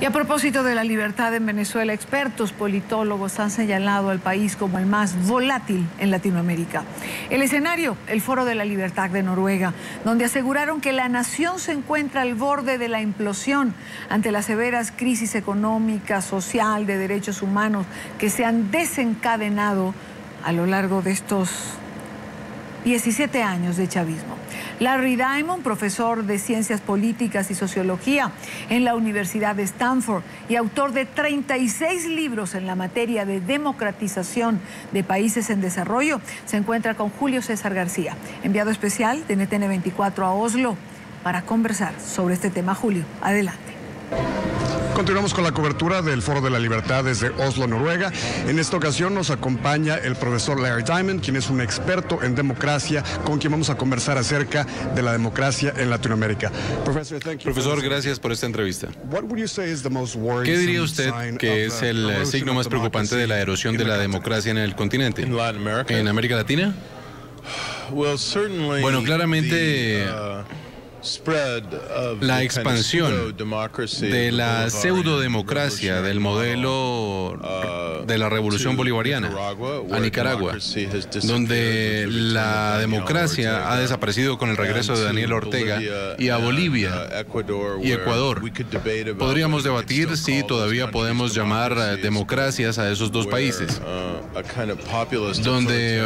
Y a propósito de la libertad en Venezuela, expertos politólogos han señalado al país como el más volátil en Latinoamérica. El escenario, el Foro de la Libertad de Noruega, donde aseguraron que la nación se encuentra al borde de la implosión ante las severas crisis económica, social, de derechos humanos que se han desencadenado a lo largo de estos 17 años de chavismo. Larry Diamond, profesor de Ciencias Políticas y Sociología en la Universidad de Stanford y autor de 36 libros en la materia de democratización de países en desarrollo, se encuentra con Julio César García, enviado especial de NTN 24 a Oslo, para conversar sobre este tema. Julio, adelante. Continuamos con la cobertura del Foro de la Libertad desde Oslo, Noruega. En esta ocasión nos acompaña el profesor Larry Diamond, quien es un experto en democracia, con quien vamos a conversar acerca de la democracia en Latinoamérica. Profesor, gracias por esta entrevista. ¿Qué diría usted que es el signo más preocupante de la erosión de la democracia en el continente? ¿En América Latina? Bueno, claramente la expansión de la pseudodemocracia del modelo de la revolución bolivariana a Nicaragua, donde la democracia ha desaparecido con el regreso de Daniel Ortega, y a Bolivia y Ecuador. Podríamos debatir si todavía podemos llamar democracias a esos dos países, donde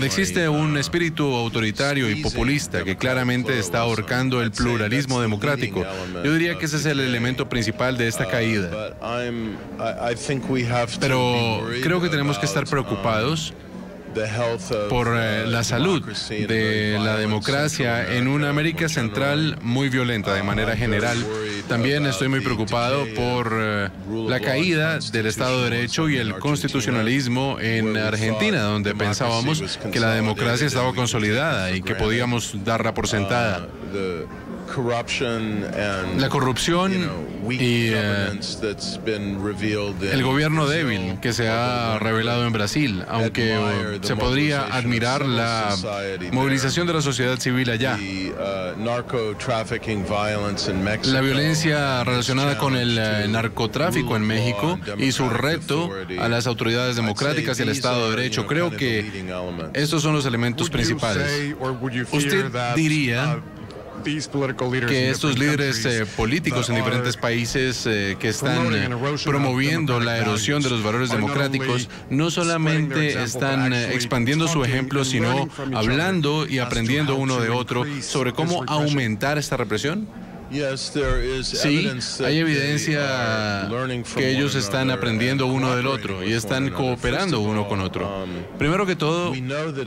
existe un espíritu autoritario y populista que claramente está ahorcando el pluralismo democrático. Yo diría que ese es el elemento principal de esta caída. Pero creo que tenemos que estar preocupados por la salud de la democracia en una América Central muy violenta de manera general. También estoy muy preocupado por la caída del Estado de Derecho y el constitucionalismo en Argentina, donde pensábamos que la democracia estaba consolidada y que podíamos darla por sentada. La corrupción y el gobierno débil que se ha revelado en Brasil, aunque se podría admirar la movilización de la sociedad civil allá. La violencia relacionada con el narcotráfico en México y su reto a las autoridades democráticas y al Estado de Derecho. Creo que estos son los elementos principales. ¿Usted diría que estos líderes políticos en diferentes países que están promoviendo la erosión de los valores democráticos no solamente están expandiendo su ejemplo, sino hablando y aprendiendo uno de otro sobre cómo aumentar esta represión? Sí, hay evidencia que ellos están aprendiendo uno del otro y están cooperando uno con otro. Primero que todo,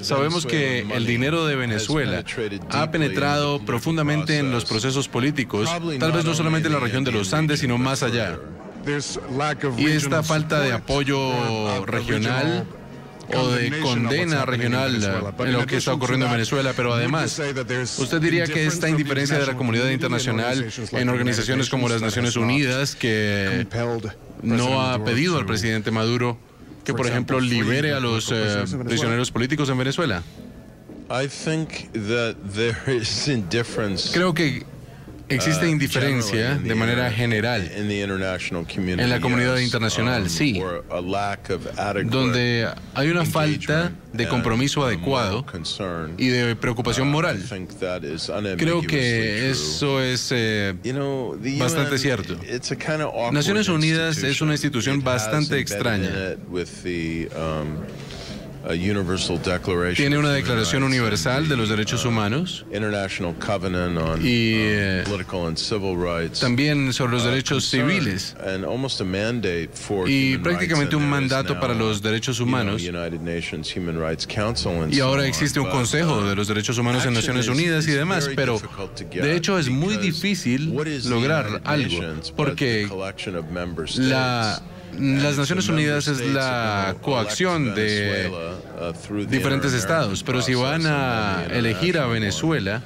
sabemos que el dinero de Venezuela ha penetrado profundamente en los procesos políticos, tal vez no solamente en la región de los Andes, sino más allá. Y esta falta de apoyo regional o de condena regional en lo que está ocurriendo en Venezuela, pero además, ¿usted diría que esta indiferencia de la comunidad internacional en organizaciones como las Naciones Unidas, que no ha pedido al presidente Maduro que, por ejemplo, libere a los prisioneros políticos en Venezuela? Creo que existe indiferencia de manera general en la comunidad internacional, sí, donde hay una falta de compromiso adecuado y de preocupación moral. Creo que eso es bastante cierto. Naciones Unidas es una institución bastante extraña. Tiene una declaración universal de los derechos humanos y también sobre los derechos civiles y prácticamente un mandato para los derechos humanos. Y ahora existe un Consejo de los Derechos Humanos en Naciones Unidas y demás, pero de hecho es muy difícil lograr algo porque las Naciones Unidas es la coacción de diferentes estados, pero si van a elegir a Venezuela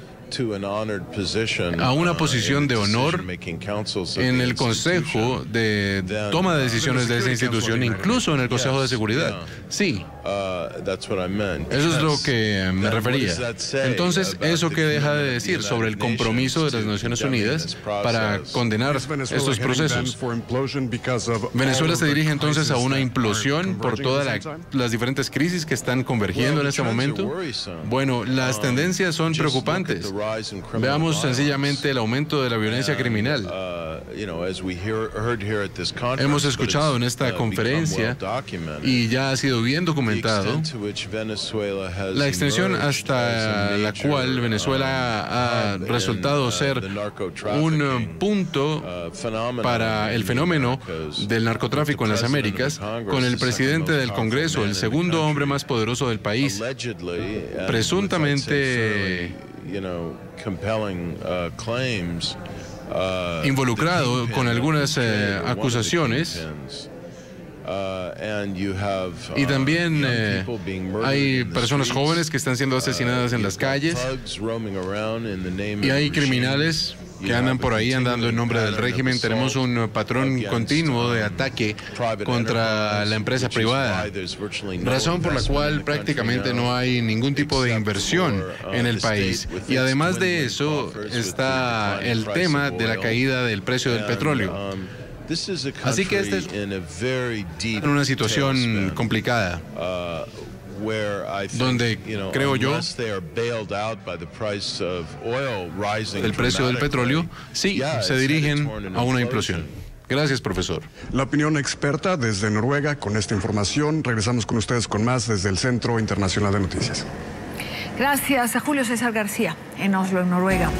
a una posición de honor en el Consejo de toma de decisiones de esa institución, incluso en el Consejo de Seguridad, sí, Eso es lo que me refería. Entonces, ¿eso qué deja de decir sobre el compromiso de las Naciones Unidas para condenar estos procesos? ¿Venezuela se dirige entonces a una implosión por todas las diferentes crisis que están convergiendo en este momento? Bueno, las tendencias son preocupantes. Veamos sencillamente el aumento de la violencia criminal. Hemos escuchado en esta conferencia, y ya ha sido bien documentado, la extensión hasta la cual Venezuela ha resultado ser un punto para el fenómeno del narcotráfico en las Américas, con el presidente del Congreso, el segundo hombre más poderoso del país, presuntamente involucrado con algunas acusaciones. Y también hay personas jóvenes que están siendo asesinadas en las calles, y hay criminales que andan por ahí andando en nombre del régimen. Tenemos un patrón continuo de ataque contra la empresa privada, razón por la cual prácticamente no hay ningún tipo de inversión en el país. Y además de eso está el tema de la caída del precio del petróleo. Así que esta es una situación complicada, donde, creo yo, el precio del petróleo sí se dirigen a una implosión. Gracias, profesor. La opinión experta desde Noruega. Con esta información regresamos con ustedes con más desde el Centro Internacional de Noticias. Gracias a Julio César García en Oslo, en Noruega.